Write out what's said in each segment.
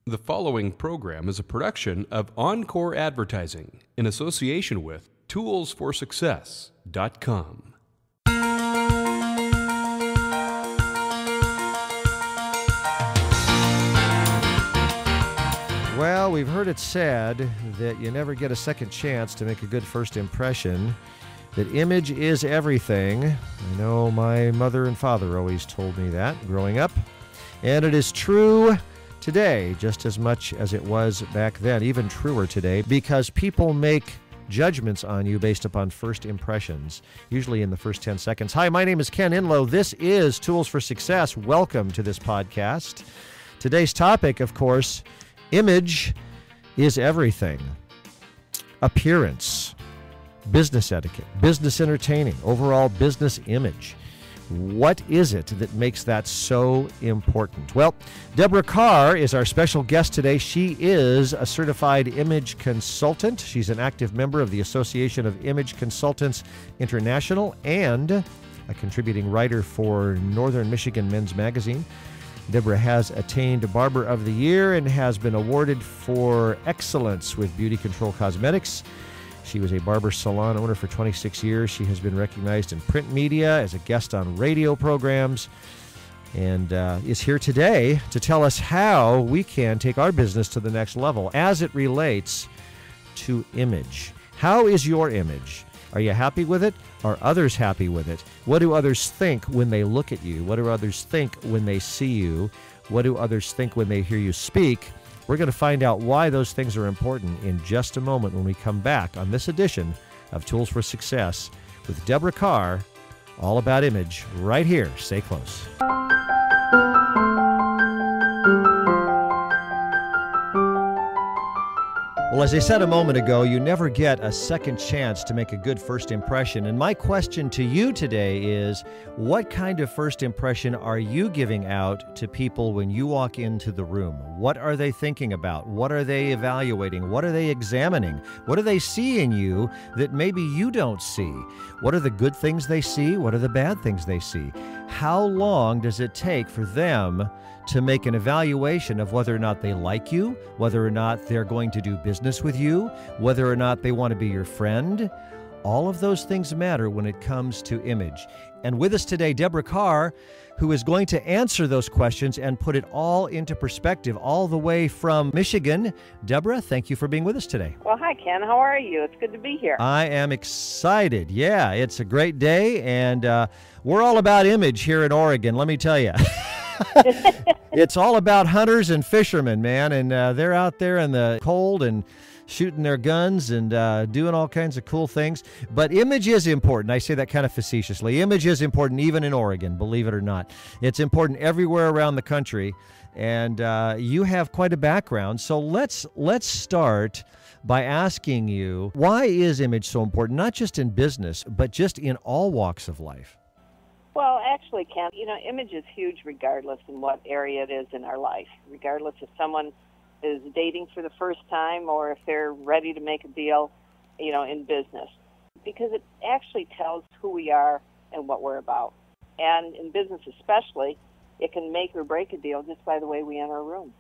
The following program is a production of Encore Advertising in association with toolsforsuccess.com. Well, we've heard it said that you never get a second chance to make a good first impression, that image is everything. I know my mother and father always told me that growing up, and it is true today just as much as it was back then, even truer today, because people make judgments on you based upon first impressions, usually in the first 10 seconds. Hi, my name is Ken Inlow. This is Tools for Success. Welcome to this podcast. Today's topic, of course, image is everything. Appearance, business etiquette, business entertaining, overall business image. What is it that makes that so important? Well, Debra Carr is our special guest today. She is a certified image consultant. She's an active member of the Association of Image Consultants International and a contributing writer for Northern Michigan Men's Magazine. Debra has attained Barber of the Year and has been awarded for excellence with Beauty Control Cosmetics. She was a barber salon owner for 26 years. She has been recognized in print media as a guest on radio programs and is here today to tell us how we can take our business to the next level as it relates to image. How is your image? Are you happy with it? Are others happy with it? What do others think when they look at you? What do others think when they see you? What do others think when they hear you speak? We're going to find out why those things are important in just a moment when we come back on this edition of Tools for Success with Debra Carr, all about image, right here. Stay close. Well, as I said a moment ago, you never get a second chance to make a good first impression. And my question to you today is, what kind of first impression are you giving out to people when you walk into the room? What are they thinking about? What are they evaluating? What are they examining? What do they see in you that maybe you don't see? What are the good things they see? What are the bad things they see? How long does it take for them to make an evaluation of whether or not they like you, whether or not they're going to do business with you, whether or not they want to be your friend? All of those things matter when it comes to image. And with us today, Debra Carr, who is going to answer those questions and put it all into perspective, all the way from Michigan. Debra, thank you for being with us today. Well, hi, Ken. How are you? It's good to be here. I am excited. Yeah, it's a great day, and we're all about image here in Oregon, let me tell you. It's all about hunters and fishermen, man, and they're out there in the cold and shooting their guns and doing all kinds of cool things. But image is important. I say that kind of facetiously. Image is important even in Oregon, believe it or not. It's important everywhere around the country, and you have quite a background. So let's start by asking you, why is image so important, not just in business, but just in all walks of life? Well, actually, Ken, image is huge regardless in what area it is in our life, regardless if someone is dating for the first time or if they're ready to make a deal, in business, because it actually tells who we are and what we're about. And in business especially, it can make or break a deal just by the way we enter a room.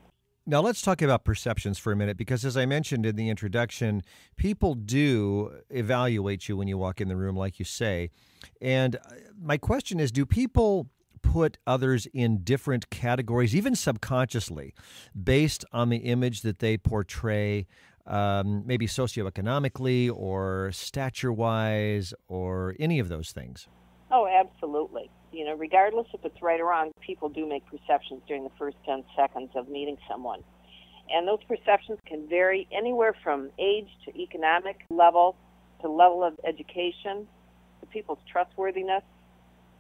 Now, let's talk about perceptions for a minute, because as I mentioned in the introduction, people do evaluate you when you walk in the room, like you say. And my question is, do people put others in different categories, even subconsciously, based on the image that they portray, maybe socioeconomically or stature-wise or any of those things? Oh, absolutely. Regardless if it's right or wrong, people do make perceptions during the first 10 seconds of meeting someone. And those perceptions can vary anywhere from age to economic level to level of education, to people's trustworthiness,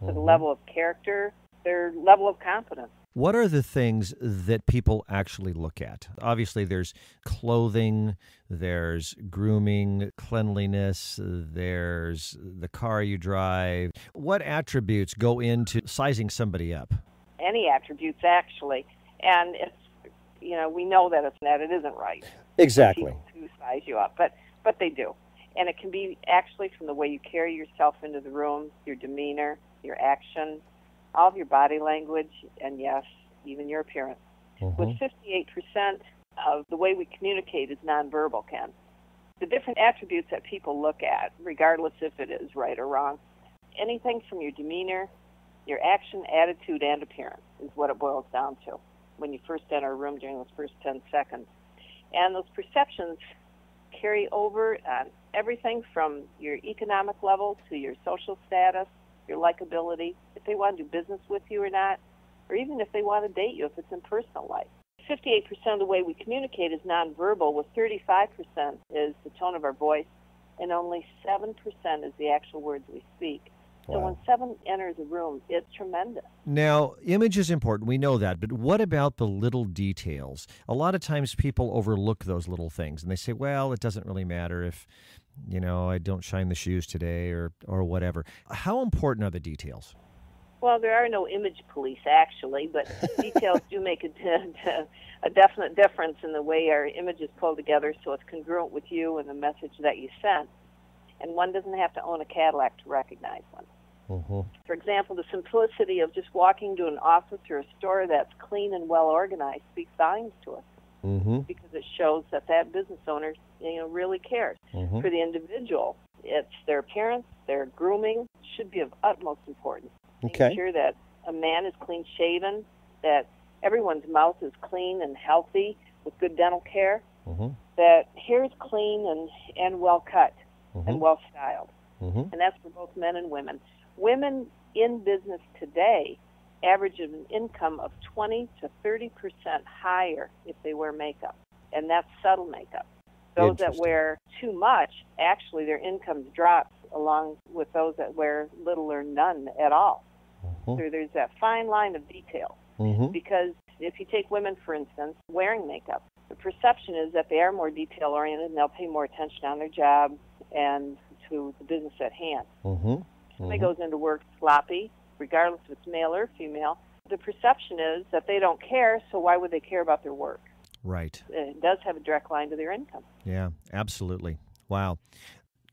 to the level of character, their level of confidence. What are the things that people actually look at? Obviously, there's clothing, there's grooming, cleanliness, there's the car you drive. What attributes go into sizing somebody up? Any attributes, actually. And it's, we know that it isn't right. Exactly. People do size you up, but they do. And it can be actually from the way you carry yourself into the room, your demeanor, your action, all of your body language, and yes, even your appearance. with 58% of the way we communicate is nonverbal, Ken. The different attributes that people look at, regardless if it is right or wrong, anything from your demeanor, your action, attitude, and appearance is what it boils down to when you first enter a room during those first 10 seconds. And those perceptions carry over on everything from your economic level to your social status, your likability, if they want to do business with you or not, or even if they want to date you, if it's in personal life. 58% of the way we communicate is nonverbal, with 35% is the tone of our voice, and only 7% is the actual words we speak. So when 7 enters a room, it's tremendous. Now, image is important. We know that. But what about the little details? A lot of times people overlook those little things, and they say, well, it doesn't really matter if, I don't shine the shoes today or whatever. How important are the details? Well, there are no image police, actually, but details do make a definite difference in the way our images pull together so it's congruent with you and the message that you sent. And one doesn't have to own a Cadillac to recognize one. For example, the simplicity of just walking to an office or a store that's clean and well organized speaks volumes to us because it shows that business owner really cares. For the individual, it's their appearance, their grooming should be of utmost importance. Making sure that a man is clean shaven, that everyone's mouth is clean and healthy with good dental care, that hair is clean and well cut and well styled. And that's for both men and women. Women in business today average an income of 20 to 30% higher if they wear makeup, and that's subtle makeup. Those that wear too much, actually their incomes drop along with those that wear little or none at all. So there's that fine line of detail. Because if you take women, for instance, wearing makeup, the perception is that they are more detail-oriented and they'll pay more attention on their job and to the business at hand. Somebody goes into work sloppy, regardless if it's male or female. The perception is that they don't care, so why would they care about their work? Right. It does have a direct line to their income. Yeah, absolutely. Wow.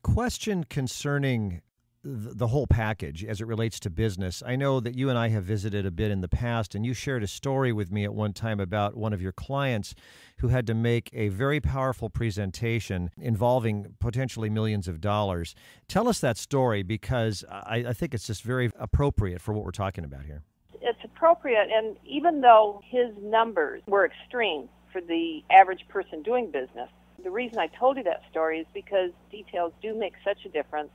Question concerning the whole package as it relates to business. I know that you and I have visited a bit in the past, and you shared a story with me at one time about one of your clients who had to make a very powerful presentation involving potentially millions of dollars. Tell us that story, because I think it's just very appropriate for what we're talking about here. It's appropriate, and even though his numbers were extreme for the average person doing business, the reason I told you that story is because details do make such a difference,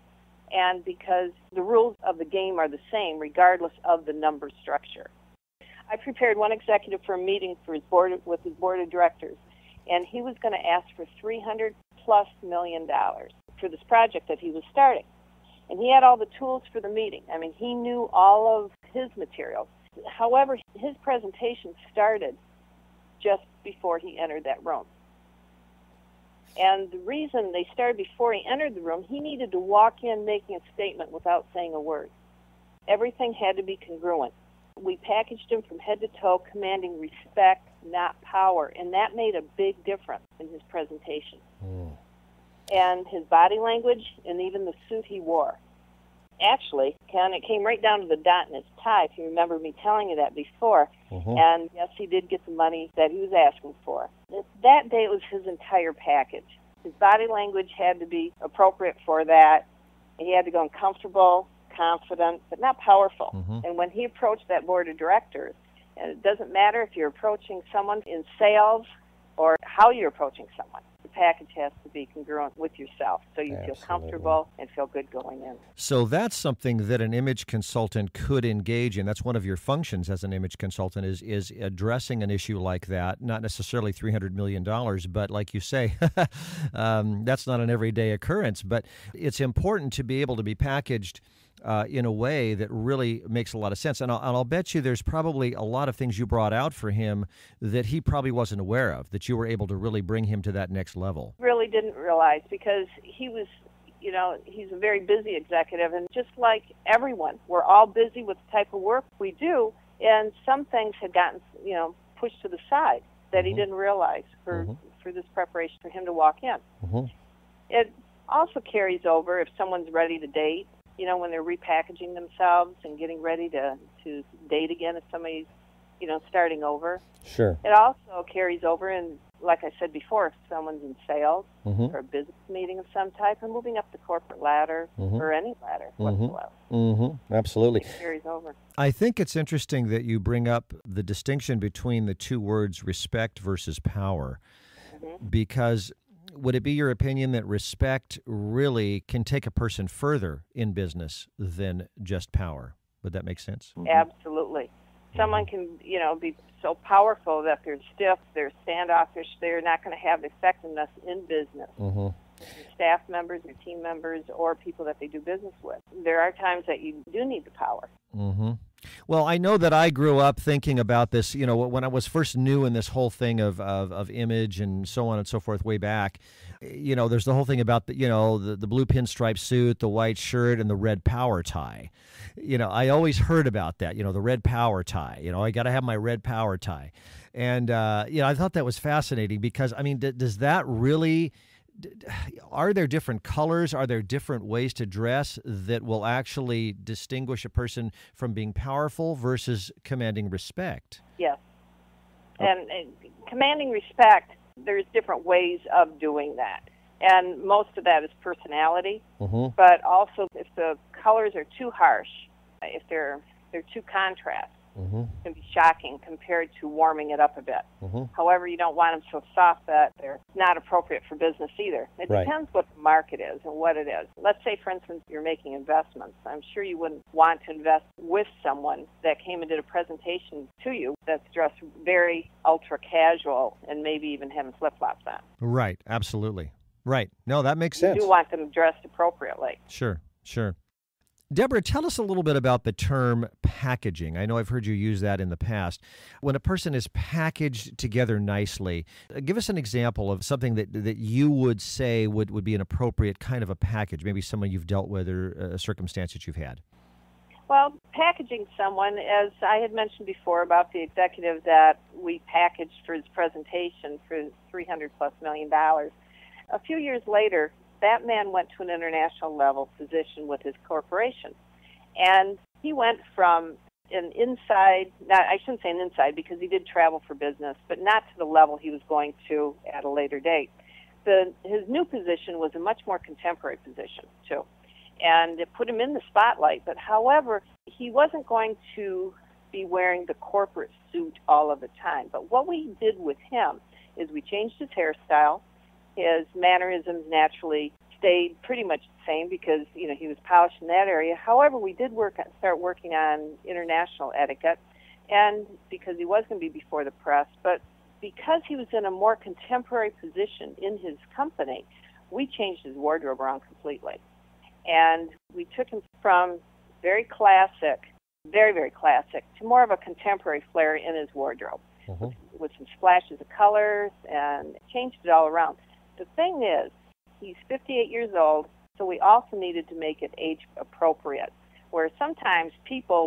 and because the rules of the game are the same regardless of the number structure. I prepared one executive for a meeting for his board with his board of directors, and he was going to ask for $300+ million for this project that he was starting. And he had all the tools for the meeting. I mean, he knew all of his materials. However, his presentation started just before he entered that room. And the reason they started before he entered the room, he needed to walk in making a statement without saying a word. Everything had to be congruent. We packaged him from head to toe, commanding respect, not power, and that made a big difference in his presentation. And his body language, and even the suit he wore. Actually, Ken, it came right down to the dot in his tie, if you remember me telling you that before. And yes, he did get the money that he was asking for. That day, it was his entire package. His body language had to be appropriate for that. He had to go comfortable, confident, but not powerful. And when he approached that board of directors, and it doesn't matter if you're approaching someone in sales or how you're approaching someone, the package has to be congruent with yourself so you feel comfortable and feel good going in. So that's something that an image consultant could engage in. That's one of your functions as an image consultant is addressing an issue like that, not necessarily $300 million, but like you say, that's not an everyday occurrence. But it's important to be able to be packaged in a way that really makes a lot of sense. And I'll bet you there's probably a lot of things you brought out for him that he probably wasn't aware of, that you were able to really bring him to that next level. Really didn't realize, because he was, he's a very busy executive, and just like everyone, we're all busy with the type of work we do, and some things had gotten, pushed to the side that he didn't realize for this preparation for him to walk in. It also carries over if someone's ready to date. When they're repackaging themselves and getting ready to date again, if somebody's starting over. Sure. It also carries over, and like I said before, if someone's in sales Mm-hmm. or a business meeting of some type and moving up the corporate ladder or any ladder whatsoever. Mm-hmm. Absolutely. It carries over. I think it's interesting that you bring up the distinction between the two words respect versus power, because would it be your opinion that respect really can take a person further in business than just power? Would that make sense? Absolutely. Someone can, be so powerful that they're stiff, they're standoffish, they're not going to have effectiveness in business. Mm-hmm. Staff members or team members or people that they do business with. There are times that you do need the power. Mm-hmm. Well, I know that I grew up thinking about this, when I was first new in this whole thing of image and so on and so forth way back. There's the whole thing about the blue pinstripe suit, the white shirt, and the red power tie. I always heard about that, the red power tie. I got to have my red power tie. And, I thought that was fascinating because, does that really... Are there different colors? Are there different ways to dress that will actually distinguish a person from being powerful versus commanding respect? Yes. And commanding respect, there's different ways of doing that. And most of that is personality. Mm-hmm. But also if the colors are too harsh, if they're too contrast, it can be shocking compared to warming it up a bit. However, you don't want them so soft that they're not appropriate for business either. It depends what the market is and what it is. Let's say, for instance, you're making investments. I'm sure you wouldn't want to invest with someone that came and did a presentation to you that's dressed very ultra casual and maybe even having flip-flops on. Right, absolutely. Right. No, that makes sense. You do want them dressed appropriately. Sure. Debra, tell us a little bit about the term packaging. I know I've heard you use that in the past. When a person is packaged together nicely, give us an example of something that you would say would be an appropriate kind of a package, maybe someone you've dealt with or a circumstance that you've had. Well, packaging someone, as I had mentioned before about the executive that we packaged for his presentation for $300+ million, a few years later, that man went to an international level position with his corporation. And he went from an inside, I shouldn't say an inside because he did travel for business, but not to the level he was going to at a later date. His new position was a much more contemporary position, too. And it put him in the spotlight. But however, he wasn't going to be wearing the corporate suit all of the time. But what we did with him is we changed his hairstyle. His mannerisms naturally stayed pretty much the same because, he was polished in that area. However, we did start working on international etiquette, and because he was going to be before the press, but because he was in a more contemporary position in his company, we changed his wardrobe around completely. And we took him from very classic, very, very classic, to more of a contemporary flair in his wardrobe, with some splashes of colors, and changed it all around. The thing is, he's 58 years old, so we also needed to make it age appropriate, where sometimes people